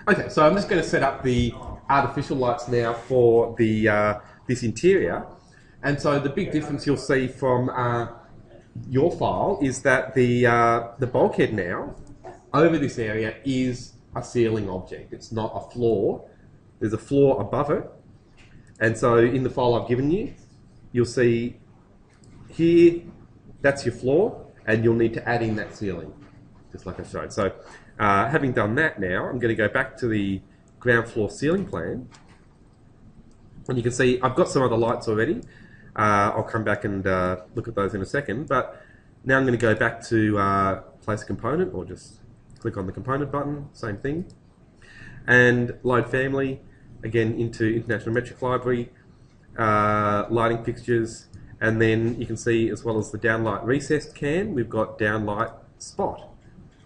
Okay, so I'm just going to set up the artificial lights now for the this interior. And so the big difference you'll see from your file is that the bulkhead now over this area is a ceiling object. It's not a floor. There's a floor above it. And so in the file I've given you, you'll see here, that's your floor, and you'll need to add in that ceiling, just like I showed. So having done that now, I'm going to go back to the ground floor ceiling plan. And you can see I've got some other lights already. I'll come back and look at those in a second. But now I'm going to go back to place a component, or just click on the component button, same thing. And load family, again into International Metric Library, lighting fixtures, and then you can see, as well as the downlight recessed can, we've got downlight spot,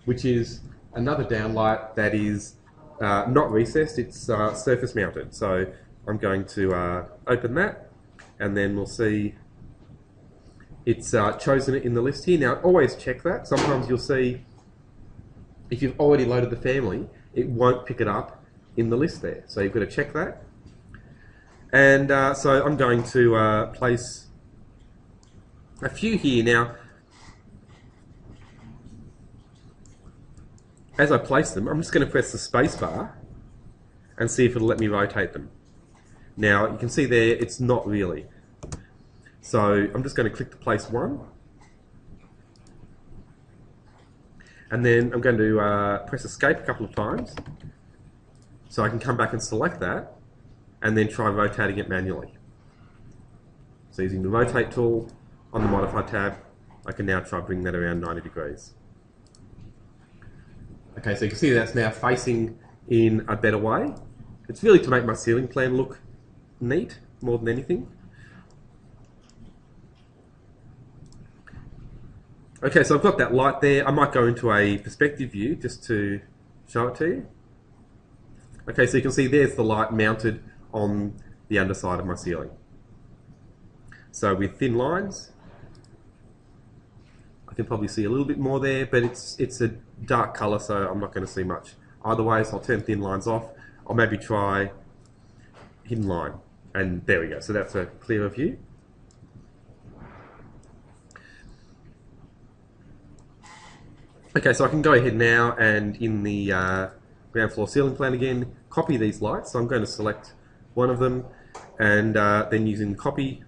which is another downlight that is not recessed, it's surface mounted. So I'm going to open that, and then we'll see it's chosen it in the list here. Now always check that. Sometimes you'll see if you've already loaded the family, it won't pick it up in the list there. So you've got to check that. And so I'm going to place a few here. Now, as I place them, I'm just going to press the space bar and see if it'll let me rotate them. Now, you can see there, it's not really. So I'm just going to click to place one. And then I'm going to press escape a couple of times so I can come back and select that and then try rotating it manually. So using the rotate tool on the modify tab, I can now try bring that around 90 degrees. Okay, so you can see that's now facing in a better way. It's really to make my ceiling plan look neat more than anything. Okay, so I've got that light there. I might go into a perspective view just to show it to you. Okay, so you can see there's the light mounted on the underside of my ceiling. So with thin lines, I can probably see a little bit more there, but it's a dark colour, so I'm not going to see much. Either way, so I'll turn thin lines off. I'll maybe try hidden line, and there we go. So that's a clearer view. Okay, so I can go ahead now and in the ground floor ceiling plan again, copy these lights. So I'm going to select one of them, and then using the copy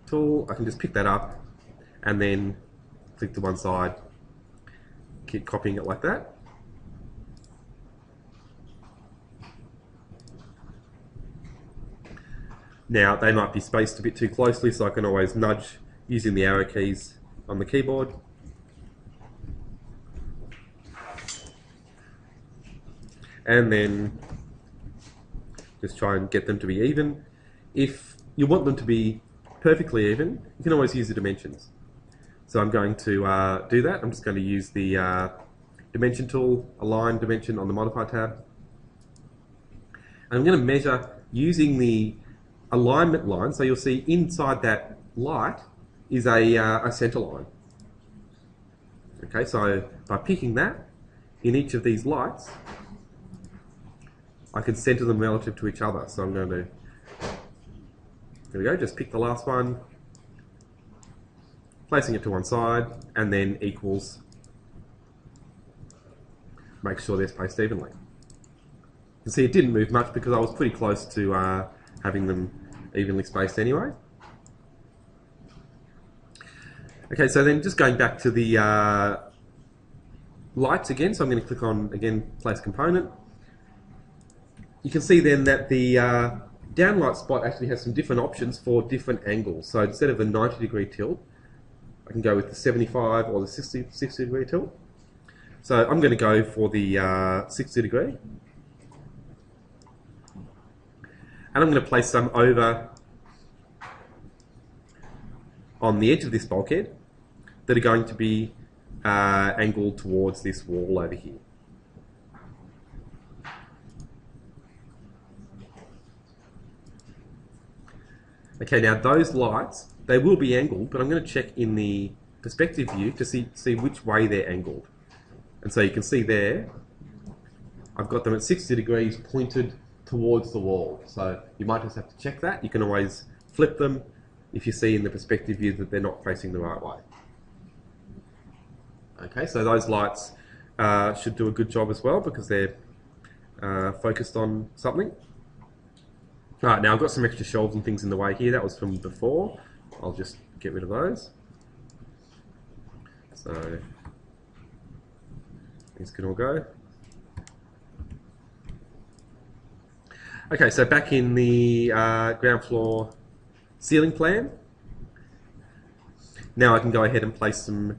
tool, I can just pick that up and then click to one side, keep copying it like that. Now they might be spaced a bit too closely, so I can always nudge using the arrow keys on the keyboard. And then just try and get them to be even. If you want them to be perfectly even, you can always use the dimensions. So I'm going to do that. I'm just going to use the dimension tool, align dimension on the modify tab. And I'm going to measure using the alignment line. So you'll see inside that light is a center line. Okay, so by picking that in each of these lights, I can center them relative to each other. So I'm going to, there we go, just pick the last one, placing it to one side, and then equals, make sure they're spaced evenly. You can see it didn't move much because I was pretty close to having them evenly spaced anyway. Okay, so then just going back to the lights again, so I'm going to click on, again, place component. You can see then that the downlight spot actually has some different options for different angles. So instead of the 90-degree tilt, I can go with the 75 or the 60-degree tilt. So I'm going to go for the 60-degree. And I'm going to place some over on the edge of this bulkhead that are going to be angled towards this wall over here. Okay, now those lights, they will be angled, but I'm going to check in the perspective view to see which way they're angled. And so you can see there, I've got them at 60 degrees pointed towards the wall. So you might just have to check that. You can always flip them if you see in the perspective view that they're not facing the right way. Okay, so those lights should do a good job as well because they're focused on something. Alright, now I've got some extra shelves and things in the way here. That was from before. I'll just get rid of those. So these can all go. Okay, so back in the ground floor ceiling plan. Now I can go ahead and place some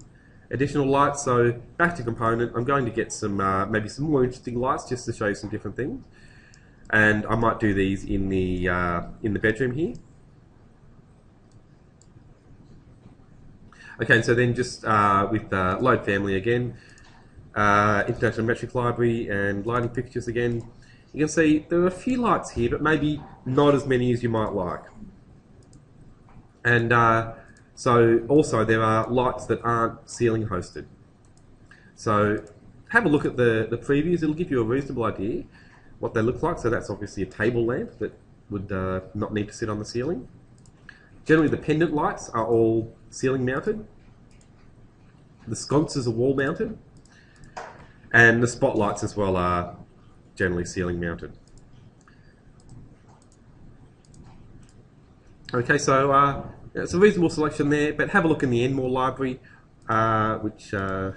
additional lights. So back to component, I'm going to get some maybe some more interesting lights just to show you some different things. And I might do these in the bedroom here. Okay, and so then just with load family again, International Metric Library and lighting fixtures again. You can see there are a few lights here, but maybe not as many as you might like. And so also there are lights that aren't ceiling hosted. So have a look at the previews. It'll give you a reasonable idea what they look like. So that's obviously a table lamp that would not need to sit on the ceiling. Generally the pendant lights are all ceiling mounted. The sconces are wall mounted. And the spotlights as well are generally ceiling mounted. Okay, so it's a reasonable selection there, but have a look in the Enmore library, which I'm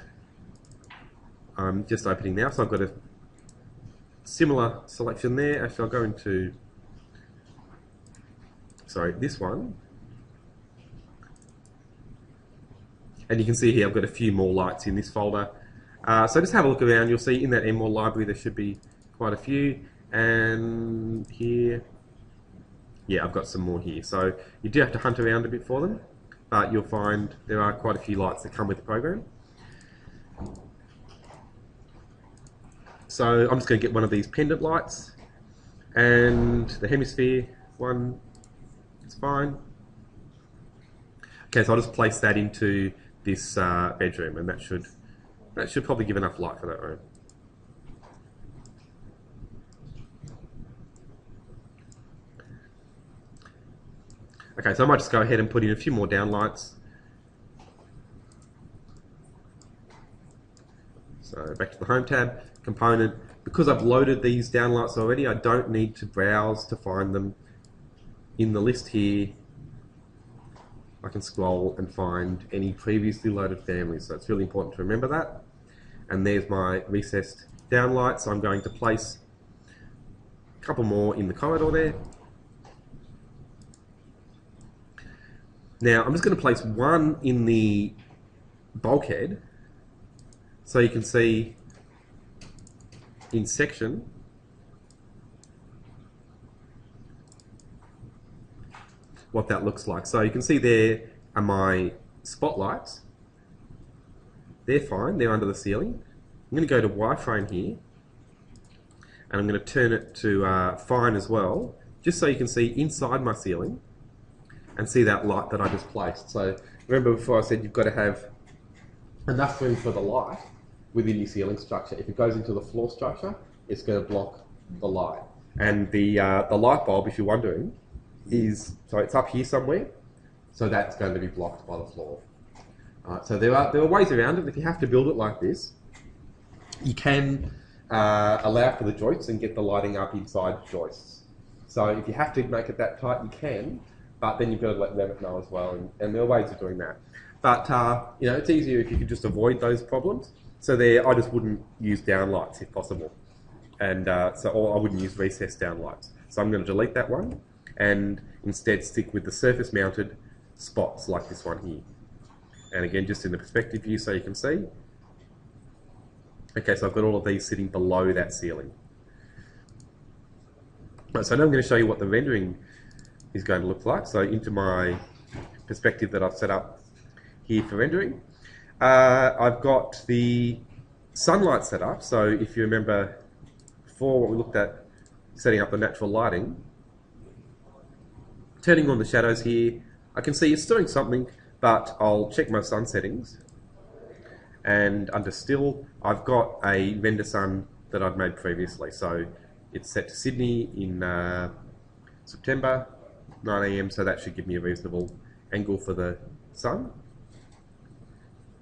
just opening now. So I've got a similar selection there. Actually, I'll go into, sorry, this one. And you can see here I've got a few more lights in this folder. So just have a look around. You'll see in that Enmore library there should be quite a few. And here, yeah, I've got some more here. So you do have to hunt around a bit for them, but you'll find there are quite a few lights that come with the program. So I'm just going to get one of these pendant lights, and the hemisphere one is fine. Okay, so I'll just place that into this bedroom, and that should probably give enough light for that room. Okay, so I might just go ahead and put in a few more downlights. So back to the Home tab, component. Because I've loaded these downlights already, I don't need to browse to find them. In the list here, I can scroll and find any previously loaded families. So it's really important to remember that. And there's my recessed downlights. So I'm going to place a couple more in the corridor there. Now I'm just going to place one in the bulkhead so you can see in section what that looks like. So you can see there are my spotlights. They're fine, they're under the ceiling. I'm going to go to wireframe here and I'm going to turn it to fine as well, just so you can see inside my ceiling and see that light that I just placed. So remember before I said you've got to have enough room for the light within your ceiling structure. If it goes into the floor structure, it's going to block the light. And the light bulb, if you're wondering, is, so it's up here somewhere, so that's going to be blocked by the floor. So there are ways around it. If you have to build it like this, you can allow for the joists and get the lighting up inside joists. So if you have to make it that tight, you can, but then you've got to let Revit know as well, and there are ways of doing that. But you know, it's easier if you could just avoid those problems. So there, I just wouldn't use downlights if possible, and or I wouldn't use recessed downlights. So I'm going to delete that one, and instead stick with the surface-mounted spots like this one here. And again, just in the perspective view, so you can see. Okay, so I've got all of these sitting below that ceiling. Right, so now I'm going to show you what the rendering is going to look like. So into my perspective that I've set up here for rendering, I've got the sunlight set up. So if you remember before what we looked at, setting up the natural lighting, turning on the shadows here, I can see it's doing something, but I'll check my sun settings. And under still, I've got a render sun that I'd made previously. So it's set to Sydney in September, 9 AM, so that should give me a reasonable angle for the sun.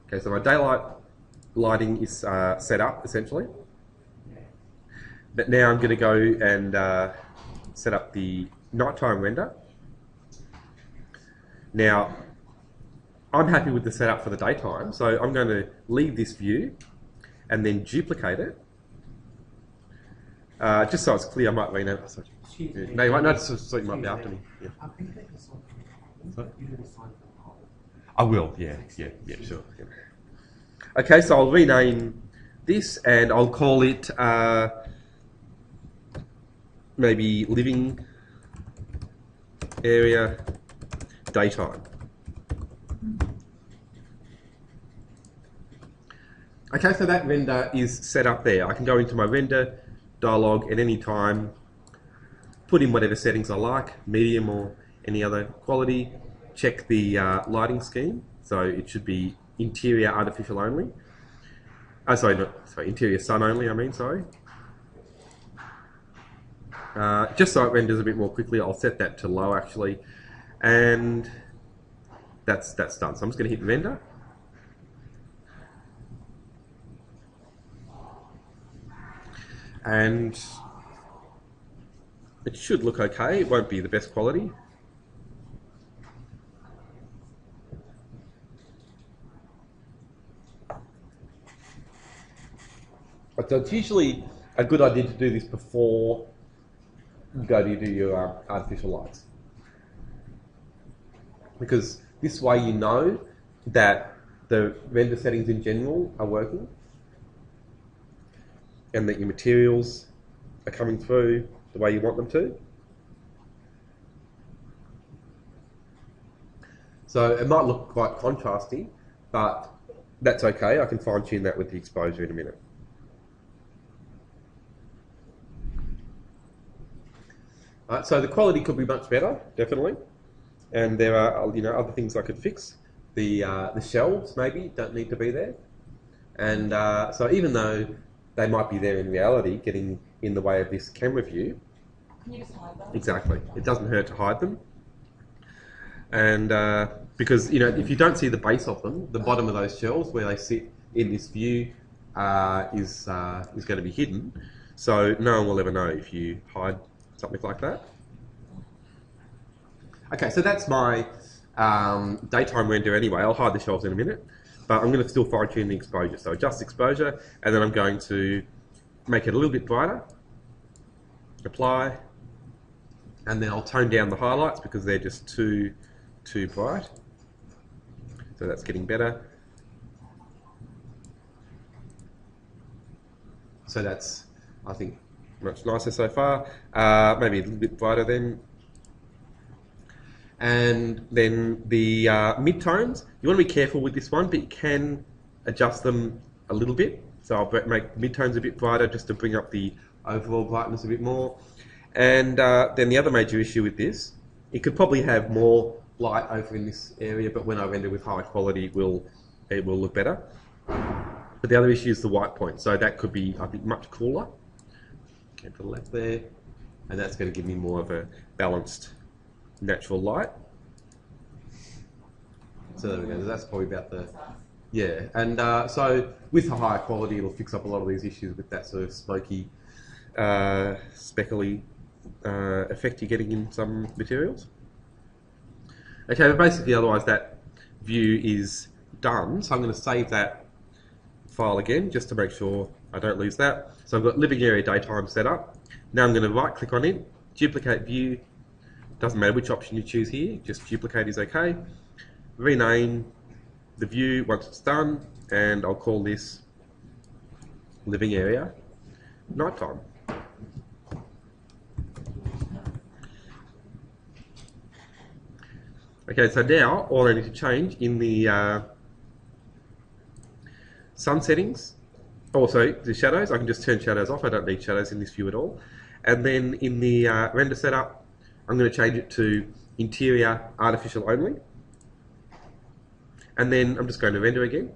Okay, so my daylight lighting is set up essentially. But now I'm going to go and set up the nighttime render. Now, I'm happy with the setup for the daytime, so I'm going to leave this view and then duplicate it. Just so it's clear, I might rename it. No, you might notice it might be after me. Yeah. I will, yeah, sure. Yeah. Okay, so I'll rename this and I'll call it maybe living area daytime. Okay, so that render is set up there. I can go into my render dialog at any time, put in whatever settings I like, medium or any other quality, check the lighting scheme, so it should be interior artificial only. Interior sun only, just so it renders a bit more quickly, I'll set that to low actually, and that's done. So I'm just going to hit render. And it should look okay. It won't be the best quality. So it's usually a good idea to do this before you go to do your artificial lights. Because this way you know that the render settings in general are working and that your materials are coming through the way you want them to. So it might look quite contrasty, but that's okay. I can fine tune that with the exposure in a minute. So the quality could be much better, definitely. And there are, other things I could fix. The shelves maybe don't need to be there. And so even though they might be there in reality, getting in the way of this camera view. Can you just hide them? Exactly. It doesn't hurt to hide them. And because, if you don't see the base of them, the bottom of those shelves where they sit in this view is going to be hidden. So no one will ever know if you hide something like that. Okay, so that's my daytime render anyway. I'll hide the shelves in a minute. But I'm going to still fine tune the exposure. So adjust exposure, and then I'm going to make it a little bit brighter, apply, and then I'll tone down the highlights because they're just too bright. So that's getting better. So that's, I think, much nicer so far. Maybe a little bit brighter then. And then the mid-tones, you want to be careful with this one, but you can adjust them a little bit. So I'll make mid-tones a bit brighter just to bring up the overall brightness a bit more. And then the other major issue with this, it could probably have more light over in this area, but when I render with high quality, it will look better. But the other issue is the white point, so that could be, I think, much cooler. Okay, to the left there, and that's going to give me more of a balanced natural light. So there we go, that's probably about the, yeah. And so with the higher quality, it'll fix up a lot of these issues with that sort of smoky, speckly effect you're getting in some materials. Okay, but basically otherwise that view is done. So I'm going to save that file again, just to make sure I don't lose that. So I've got living area daytime set up. Now I'm going to right click on it, duplicate view. Doesn't matter which option you choose here, just duplicate is okay. Rename the view once it's done, and I'll call this living area nighttime. Okay, so now all I need to change in the sun settings, also the shadows, I can just turn shadows off, I don't need shadows in this view at all. And then in the render setup, I'm going to change it to interior artificial only. And then I'm just going to render again.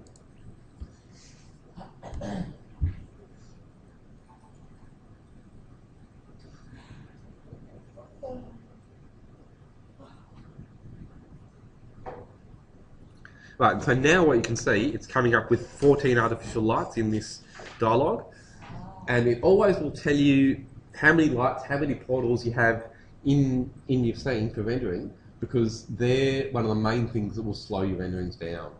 Right, so now what you can see, it's coming up with 14 artificial lights in this dialogue, and it always will tell you how many lights, how many portals you have in your scene for rendering, because they're one of the main things that will slow your renderings down.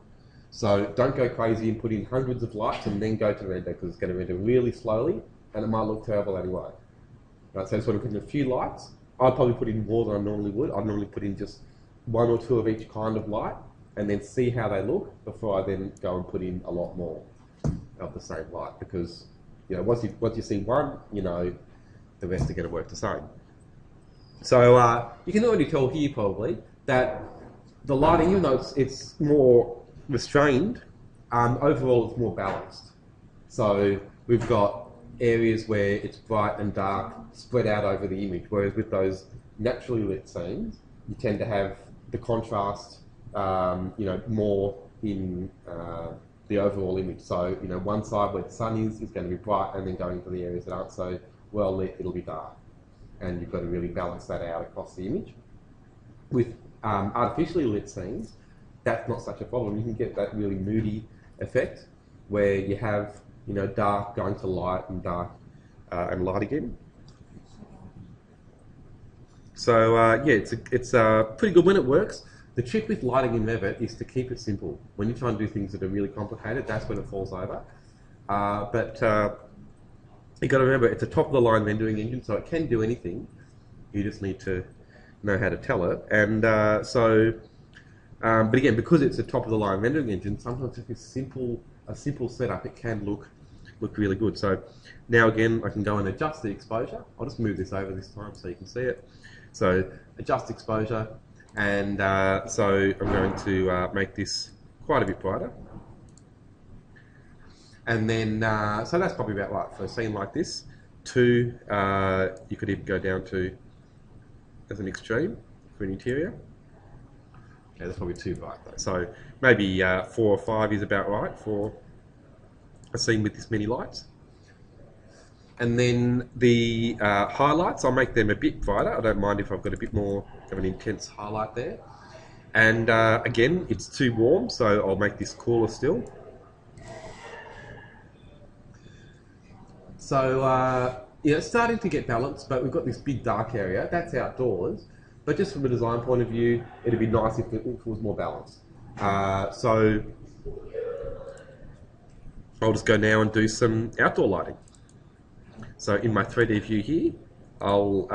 So don't go crazy and put in hundreds of lights and then go to render, because it's going to render really slowly and it might look terrible anyway. Right, so sort of put in a few lights. I'd probably put in more than I normally would. I'd normally put in just one or two of each kind of light and then see how they look before I then go and put in a lot more of the same light, because once you see one, the rest are going to work the same. So you can already tell here probably that the lighting, even though it's more restrained, overall it's more balanced. So we've got areas where it's bright and dark spread out over the image, whereas with those naturally lit scenes, you tend to have the contrast, more in the overall image. So, one side where the sun is going to be bright, and then going to the areas that aren't so well lit, it'll be dark. And you've got to really balance that out across the image. With artificially lit scenes, that's not such a problem. You can get that really moody effect where you have, dark going to light and dark and light again. So it's pretty good when it works. The trick with lighting in Revit is to keep it simple. When you try and do things that are really complicated, that's when it falls over. But you've got to remember, it's a top-of-the-line rendering engine, so it can do anything. You just need to know how to tell it. And but again, because it's a top-of-the-line rendering engine, sometimes if it's a simple setup, it can look really good. So now again, I can go and adjust the exposure. I'll just move this over this time so you can see it. So adjust exposure, and so I'm going to make this quite a bit brighter. And then, so that's probably about right for a scene like this. 2, you could even go down to as an extreme for an interior. Okay, that's probably too bright though. So maybe 4 or 5 is about right for a scene with this many lights. And then the highlights, I'll make them a bit brighter. I don't mind if I've got a bit more of an intense highlight there. And again, it's too warm, so I'll make this cooler still. So it's starting to get balanced, but we've got this big dark area. That's outdoors. But just from a design point of view, it'd be nice if it was more balanced. So I'll just go now and do some outdoor lighting. So in my 3D view here, I'll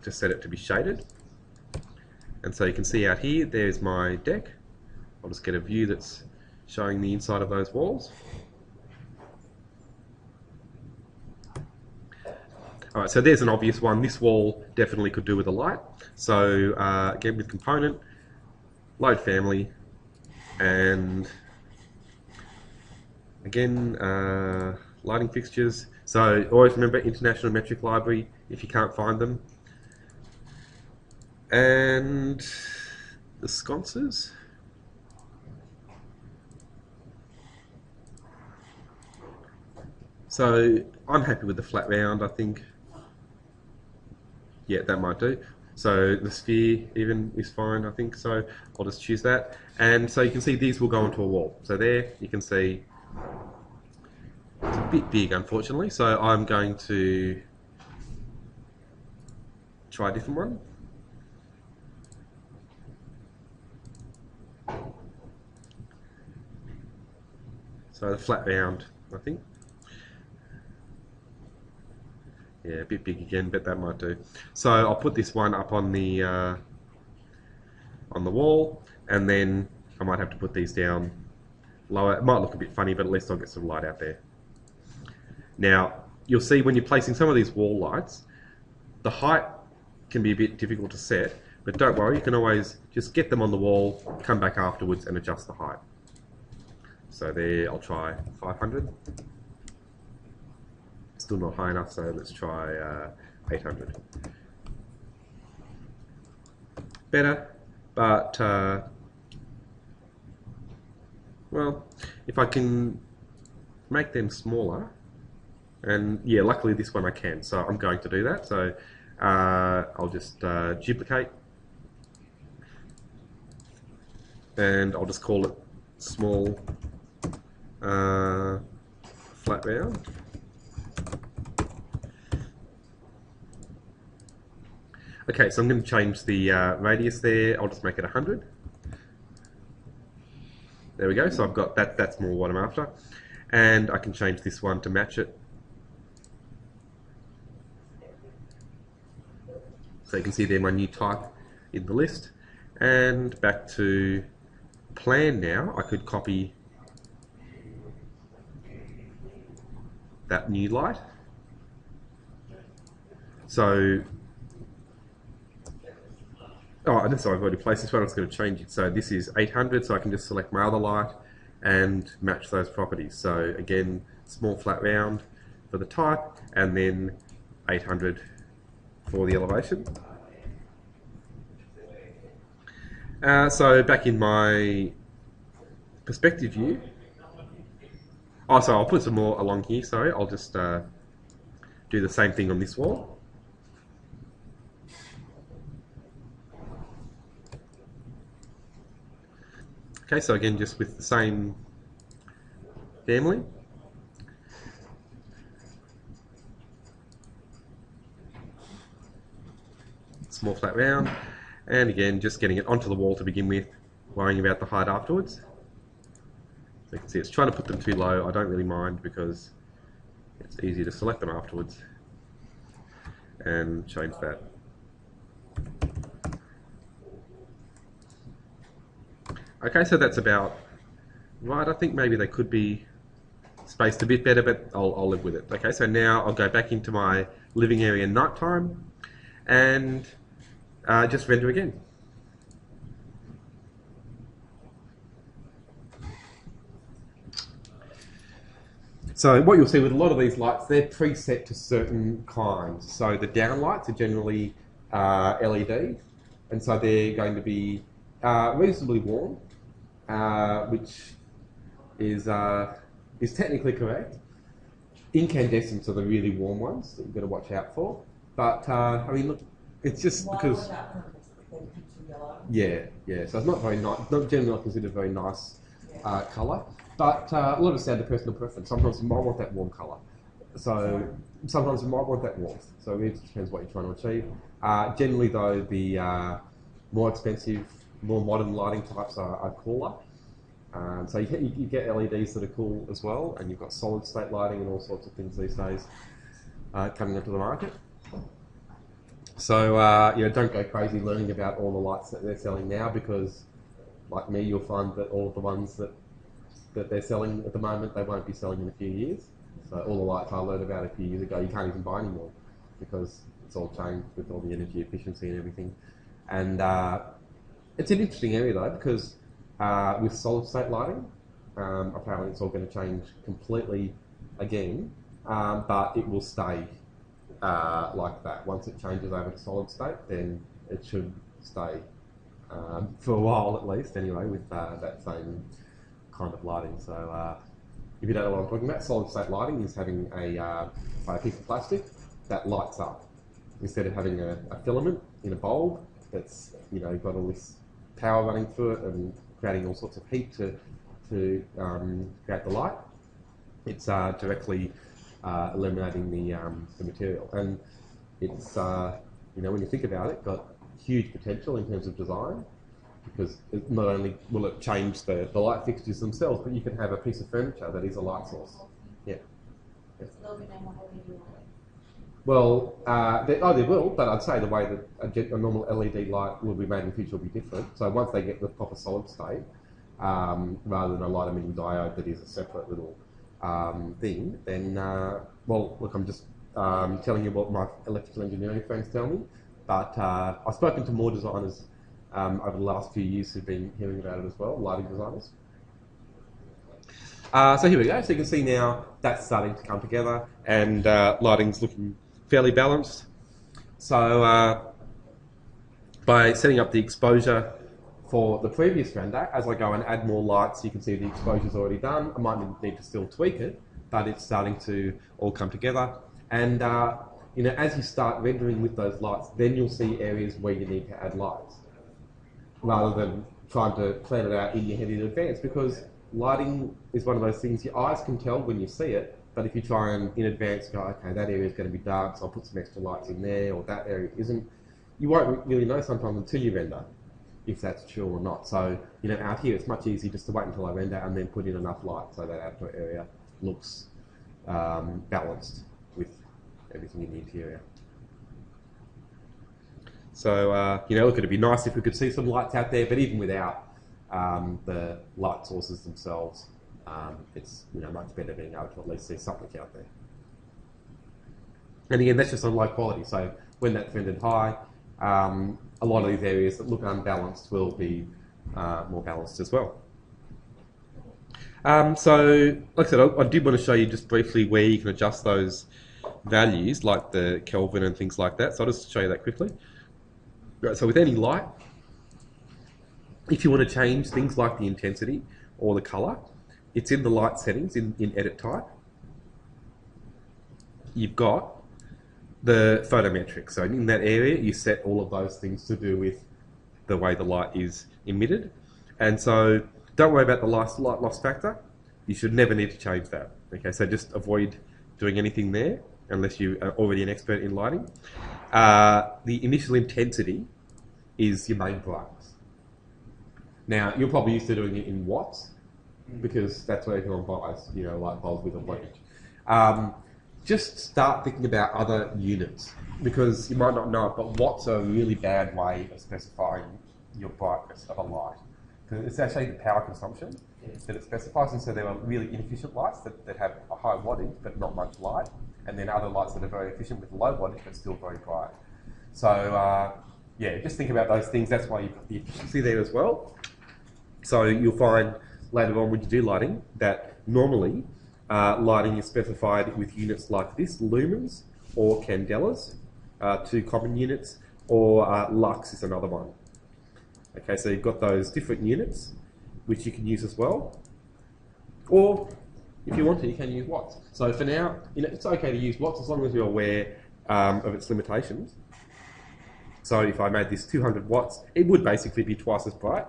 just set it to be shaded. And so you can see out here, there's my deck. I'll just get a view that's showing the inside of those walls. Alright, so there's an obvious one. This wall definitely could do with a light. So again, with component, load family, and again, lighting fixtures. So always remember International Metric Library if you can't find them. And the sconces. So I'm happy with the flat round, I think. Yeah, that might do. So the sphere even is fine, I think. So I'll just choose that. And so you can see these will go into a wall. So there you can see it's a bit big, unfortunately. So I'm going to try a different one. So the flat round, I think. Yeah, a bit big again, but that might do. So I'll put this one up on the wall, and then I might have to put these down lower. It might look a bit funny, but at least I'll get some light out there. Now, you'll see when you're placing some of these wall lights, the height can be a bit difficult to set, but don't worry, you can always just get them on the wall, come back afterwards and adjust the height. So there, I'll try 500. Still not high enough, so let's try 800. Better, but well, if I can make them smaller, and yeah, luckily this one I can, so I'm going to do that. So I'll just duplicate, and I'll just call it small flat round. Okay, so I'm going to change the radius there. I'll just make it 100. There we go. So I've got that. That's more what I'm after, and I can change this one to match it. So you can see there my new type in the list. And back to plan now. I could copy that new light. So, oh, sorry, I've already placed this one. I'm just going to change it. So this is 800, so I can just select my other light and match those properties. So again, small flat round for the type, and then 800 for the elevation. So back in my perspective view, oh, so I'll put some more along here, sorry. I'll just do the same thing on this wall. Okay, so again, just with the same family. Small flat round, and again, just getting it onto the wall to begin with, worrying about the height afterwards. So you can see it's trying to put them too low. I don't really mind because it's easier to select them afterwards and change that. Okay, so that's about right. I think maybe they could be spaced a bit better, but I'll live with it. Okay, so now I'll go back into my living area nighttime and just render again. So what you'll see with a lot of these lights, they're preset to certain kinds. So the down lights are generally LED, and so they're going to be reasonably warm, which is technically correct. Incandescents are the really warm ones that you've got to watch out for. But I mean, look, it's just because yeah. So it's not very nice. Not generally considered a very nice colour. But a lot of it's down to personal preference. Sometimes you might want that warm colour. So sometimes you might want that warmth. So it depends what you're trying to achieve. Generally though, the more expensive, more modern lighting types are cooler. So you get LEDs that are cool as well, and you've got solid state lighting and all sorts of things these days coming onto the market. So don't go crazy learning about all the lights that they're selling now, because like me, you'll find that all of the ones that they're selling at the moment, they won't be selling in a few years. So all the lights I learned about a few years ago, you can't even buy anymore because it's all changed with all the energy efficiency and everything. And it's an interesting area though, because with solid state lighting, apparently it's all going to change completely again, but it will stay like that. Once it changes over to solid state, then it should stay for a while at least anyway, with that same kind of lighting. So if you don't know what I'm talking about, solid state lighting is having a piece of plastic that lights up. Instead of having a filament in a bulb that's got all this power running through it and creating all sorts of heat to create the light, it's directly illuminating the material. And it's when you think about it, got huge potential in terms of design, because not only will it change the light fixtures themselves, but you can have a piece of furniture that is a light source. Yeah. Well, they will, but I'd say the way that a normal LED light will be made in the future will be different. So once they get the proper solid state, rather than a light emitting diode that is a separate little thing, then, well, look, I'm just telling you what my electrical engineering friends tell me, but I've spoken to more designers over the last few years who've been hearing about it as well, lighting designers. So here we go. So you can see now that's starting to come together, and lighting's looking fairly balanced. So by setting up the exposure for the previous render, as I go and add more lights, you can see the exposure's already done. I might need to still tweak it, but it's starting to all come together. And as you start rendering with those lights, then you'll see areas where you need to add lights, rather than trying to plan it out in your head in advance, because lighting is one of those things your eyes can tell when you see it, but if you try and in advance go, okay, that area is going to be dark, so I'll put some extra lights in there, or that area isn't, you won't really know sometimes until you render if that's true or not. So, out here it's much easier just to wait until I render and then put in enough light so that outdoor area looks balanced with everything in the interior. So, look, it'd be nice if we could see some lights out there, but even without the light sources themselves, it's much better being able to at least see something out there. And again, that's just on low quality. So when that's rendered high, a lot of these areas that look unbalanced will be more balanced as well. So, like I said, I did want to show you just briefly where you can adjust those values, like the Kelvin and things like that. So I'll just show you that quickly. Right, so with any light, if you want to change things like the intensity or the color, it's in the light settings in edit type. You've got the photometric. So in that area, you set all of those things to do with the way the light is emitted. And so don't worry about the light loss factor. You should never need to change that. Okay, so just avoid doing anything there unless you are already an expert in lighting. The initial intensity is your main brightness. Now, you're probably used to doing it in watts because that's what everyone buys, light bulbs with a wattage. Just start thinking about other units because you might not know it, but watts are a really bad way of specifying your brightness of a light. Because it's actually the power consumption that it specifies, and so there are really inefficient lights that have a high wattage but not much light, and then other lights that are very efficient with low wattage but still very bright. So yeah, just think about those things. That's why you put the efficiency there as well. So you'll find later on when you do lighting that normally lighting is specified with units like this, lumens or candelas, 2 common units, or lux is another one. Okay, so you've got those different units which you can use as well. Or if you want to, you can use watts. So for now, it's okay to use watts as long as you're aware of its limitations. So if I made this 200 watts, it would basically be twice as bright.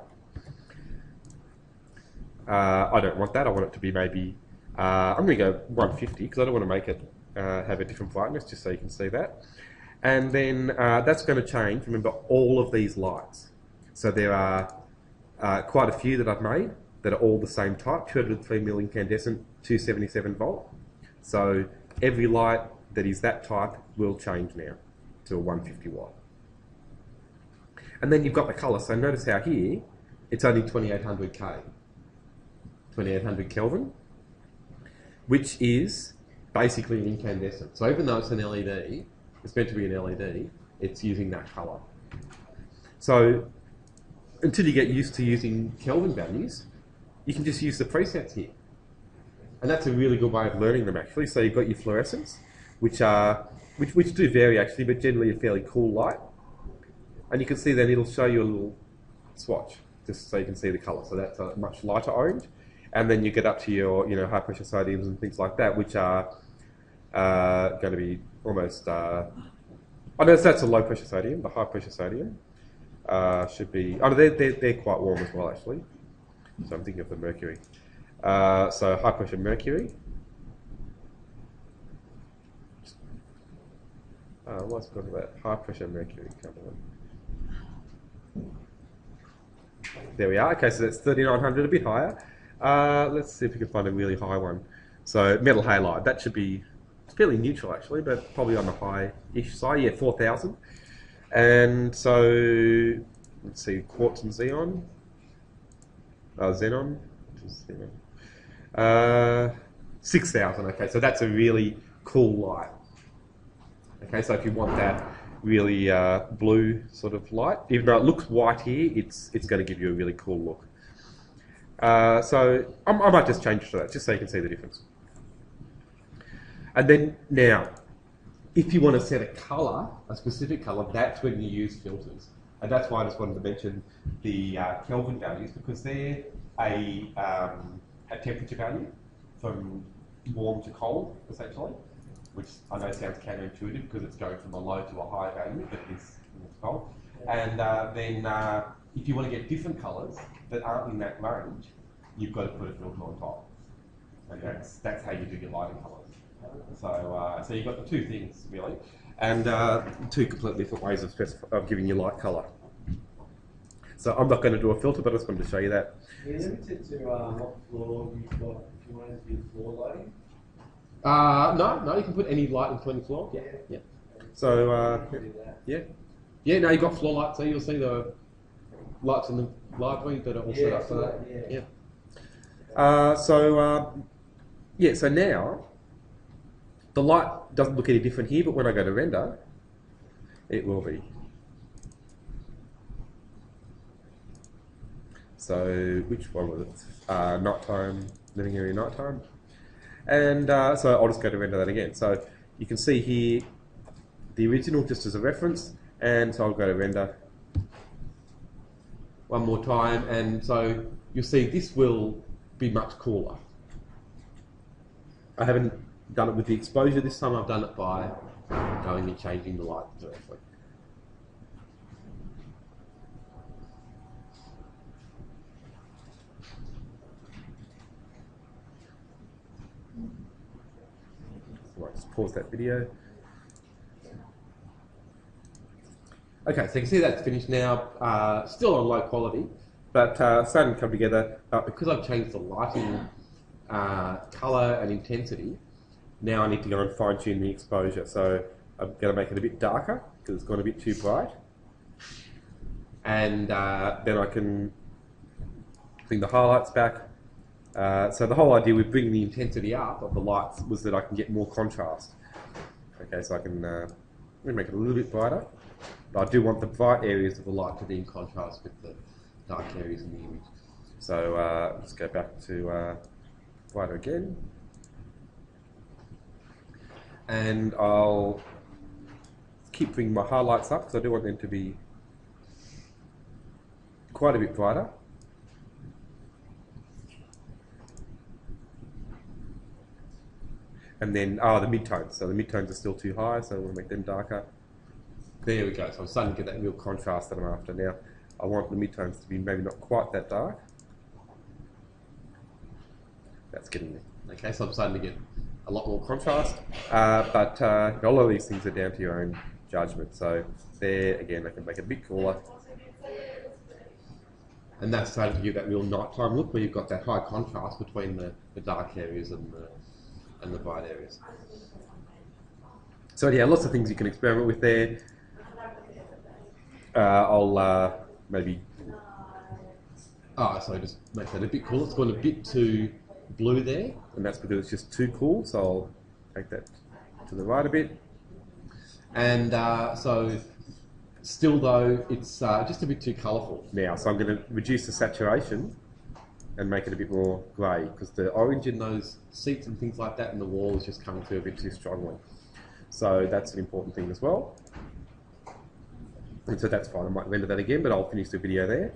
I don't want that. I want it to be maybe, I'm going to go 150 because I don't want to make it have a different brightness, just so you can see that. And then that's going to change, remember, all of these lights. So there are quite a few that I've made that are all the same type, 203 mil incandescent, 277 volt. So every light that is that type will change now to a 150 watt. And then you've got the colour. So notice how here, it's only 2800 K, 2800 Kelvin, which is basically an incandescent. So even though it's an LED, it's meant to be an LED, it's using that colour. So until you get used to using Kelvin values, you can just use the presets here. And that's a really good way of learning them actually. So you've got your fluorescents, which do vary actually, but generally a fairly cool light. And you can see then it'll show you a little swatch, just so you can see the colour. So that's a much lighter orange. And then you get up to your high pressure sodiums and things like that, which are going to be almost, oh no, that's a low pressure sodium. The high pressure sodium should be, oh no, they're quite warm as well actually. So I'm thinking of the mercury. So high pressure mercury. What's got that? High pressure mercury, come on. There we are. Okay, so that's 3900, a bit higher. Let's see if we can find a really high one. So metal halide, that should be fairly neutral actually, but probably on the high-ish side. Yeah, 4000. And so let's see, quartz and xenon. Xenon. 6000. Okay, so that's a really cool light. Okay, so if you want that really blue sort of light, even though it looks white here, it's going to give you a really cool look. So I might just change it to that, just so you can see the difference. And then now, if you want to set a colour, a specific colour, that's when you use filters. And that's why I just wanted to mention the Kelvin values, because they're a temperature value from warm to cold, essentially, which I know sounds counterintuitive because it's going from a low to a high value, but it's cold. And then if you want to get different colours that aren't in that range, you've got to put a filter on top, and that's how you do your lighting colours. So you've got the two things really, and two completely different ways of giving you light colour. So I'm not going to do a filter, but I just wanted to show you that. You're limited to what floor you've got if you wanted to do floor lighting? No, you can put any light into any floor. Yeah, yeah. So no, you've got floor lights. So you'll see the lights in the library that are all set up for that. So now the light doesn't look any different here, but when I go to render, it will be. So which one was it? Nighttime, living area nighttime. And so I'll just go to render that again. So you can see here the original just as a reference, and so I'll go to render one more time, and so you'll see this will be much cooler. I haven't done it with the exposure this time, I've done it by going and changing the light directly. So I'll just pause that video. Okay, so you can see that's finished now, still on low quality, but starting to come together. Because I've changed the lighting colour and intensity, now I need to go and fine tune the exposure. So I'm going to make it a bit darker because it's gone a bit too bright. And then I can bring the highlights back. So the whole idea with bringing the intensity up of the lights was that I can get more contrast. Okay, so I can make it a little bit brighter. But I do want the bright areas of the light to be in contrast with the dark areas in the image. So let's go back to brighter again. And I'll keep bringing my highlights up because I do want them to be quite a bit brighter. And then, the midtones. So the midtones are still too high, so I want to make them darker. There we go. So I'm starting to get that real contrast that I'm after now. I want the midtones to be maybe not quite that dark. That's getting there. Okay, so I'm starting to get a lot more contrast. But a lot of these things are down to your own judgment. So there, again, I can make it a bit cooler. And that's starting to give that real nighttime look where you've got that high contrast between the dark areas and the bright areas. So yeah, lots of things you can experiment with there. I'll maybe... so just make that a bit cool. It's gone a bit too blue there, and that's because it's just too cool, so I'll take that to the right a bit. And so still though, it's just a bit too colourful now, so I'm going to reduce the saturation and make it a bit more grey, because the orange in those seats and things like that in the wall is just coming through a bit too strongly. So that's an important thing as well. And so that's fine, I might render that again, but I'll finish the video there.